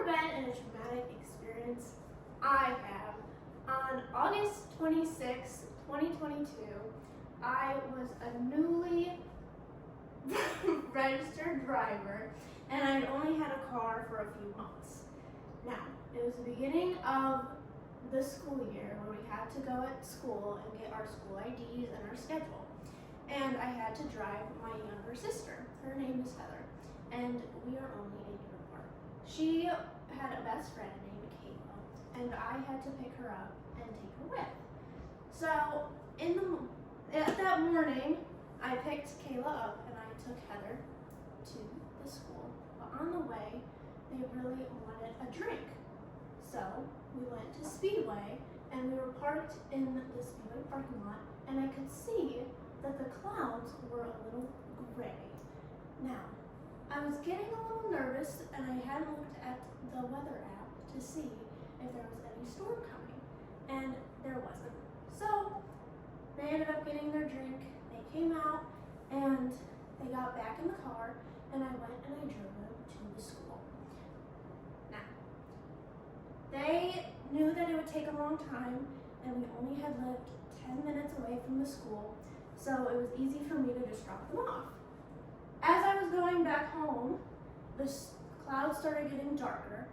ever been in a traumatic experience? I have. On August 26, 2022, I was a newly registered driver and I'd only had a car for a few months. Now, it was the beginning of the school year where we had to go at school and get our school IDs and our schedule. And I had to drive my younger sister. Her name is Heather, and we are only a year apart. She had a best friend named Kayla, and I had to pick her up and take her with. So at that morning, I picked Kayla up and I took Heather to the school. But on the way, they really wanted a drink. So we went to Speedway and we were parked in the Speedway parking lot, and I could see that the clouds were a little gray. Now, I was getting a little nervous and I hadn't looked at the weather app to see if there was any storm coming, and there wasn't. So they ended up getting their drink, they came out, and they got back in the car, and I went and I drove them to the school. Now, they knew that it would take a long time, and we only had lived 10 minutes away from the school, so it was easy for me to just drop them off. As I was going back home, the clouds started getting darker,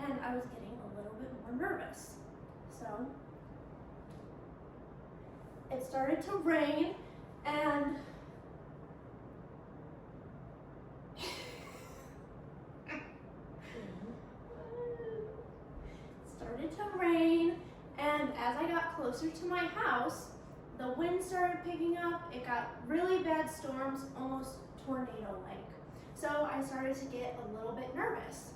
and I was getting a little bit more nervous. So it started to rain, and as I got closer to my house, the wind started picking up. It got really bad storms, almost tornado-like. So I started to get a little bit nervous.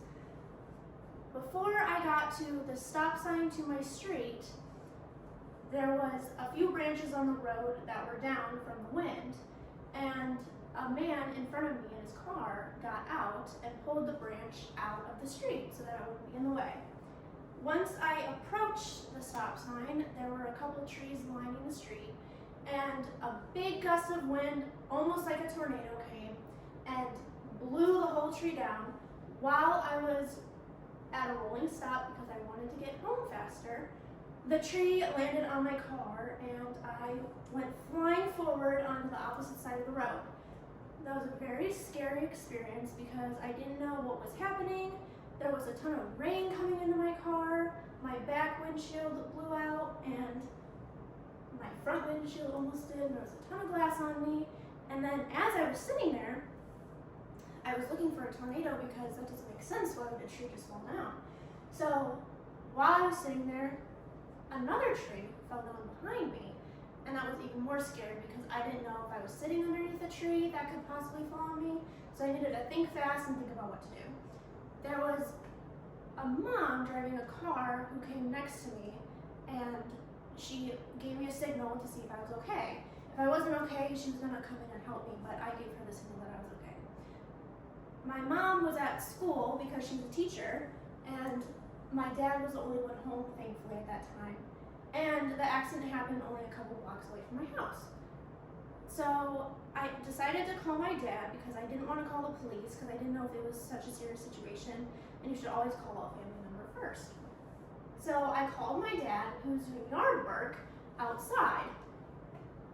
Before I got to the stop sign to my street, there was a few branches on the road that were down from the wind, and a man in front of me in his car got out and pulled the branch out of the street so that I wouldn't be in the way. Once I approached the stop sign, there were a couple trees lining the street, and a big gust of wind, almost like a tornado, came and blew the whole tree down while I was at a rolling stop because I wanted to get home faster. The tree landed on my car and I went flying forward onto the opposite side of the road. That was a very scary experience because I didn't know what was happening. There was a ton of rain coming into my car, my back windshield blew out, and my front windshield almost did, and there was a ton of glass on me. And then as I was sitting there, I was looking for a tornado because that doesn't make sense. Why would a tree just fall down? So while I was sitting there, another tree fell down behind me, and that was even more scary because I didn't know if I was sitting underneath a tree that could possibly fall on me. So I needed to think fast and think about what to do. There was a mom driving a car who came next to me, and she gave me a signal to see if I was okay. If I wasn't okay, she was gonna come in and help me, but I gave her the signal that I was okay. My mom was at school because she's a teacher, and my dad was the only one home, thankfully, at that time. And the accident happened only a couple blocks away from my house. So I decided to call my dad because I didn't want to call the police because I didn't know if it was such a serious situation, and you should always call a family member first. So I called my dad, who's doing yard work outside.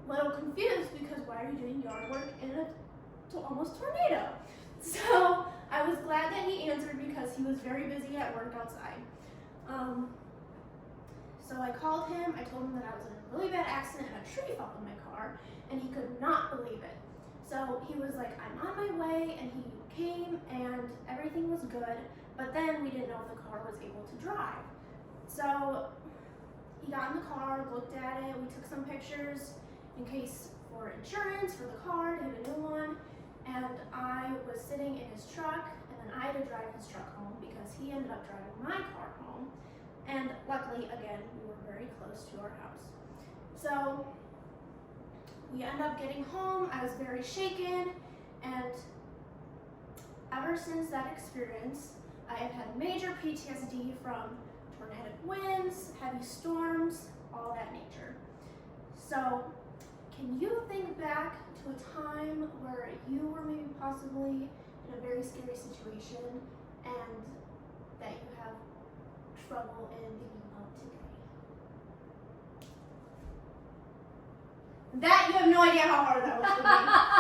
A little confused because why are you doing yard work in a almost tornado? So I was glad that he answered because he was very busy at work outside. So I called him, I told him that I was in a really bad accident and a tree fell on my car, and he could not believe it. So he was like, I'm on my way, and he came and everything was good, but then we didn't know if the car was able to drive. So he got in the car, looked at it, we took some pictures in case for insurance for the car, to get a new one, and I was sitting in his truck, and then I had to drive his truck home because he ended up driving my car home. And luckily, again, we were very close to our house. So we ended up getting home. I was very shaken, and ever since that experience, I have had major PTSD from tornadic winds, heavy storms, all that nature. So can you think back to a time where you were maybe possibly in a very scary situation and that you have trouble in picking up today? That you have no idea how hard that was for me.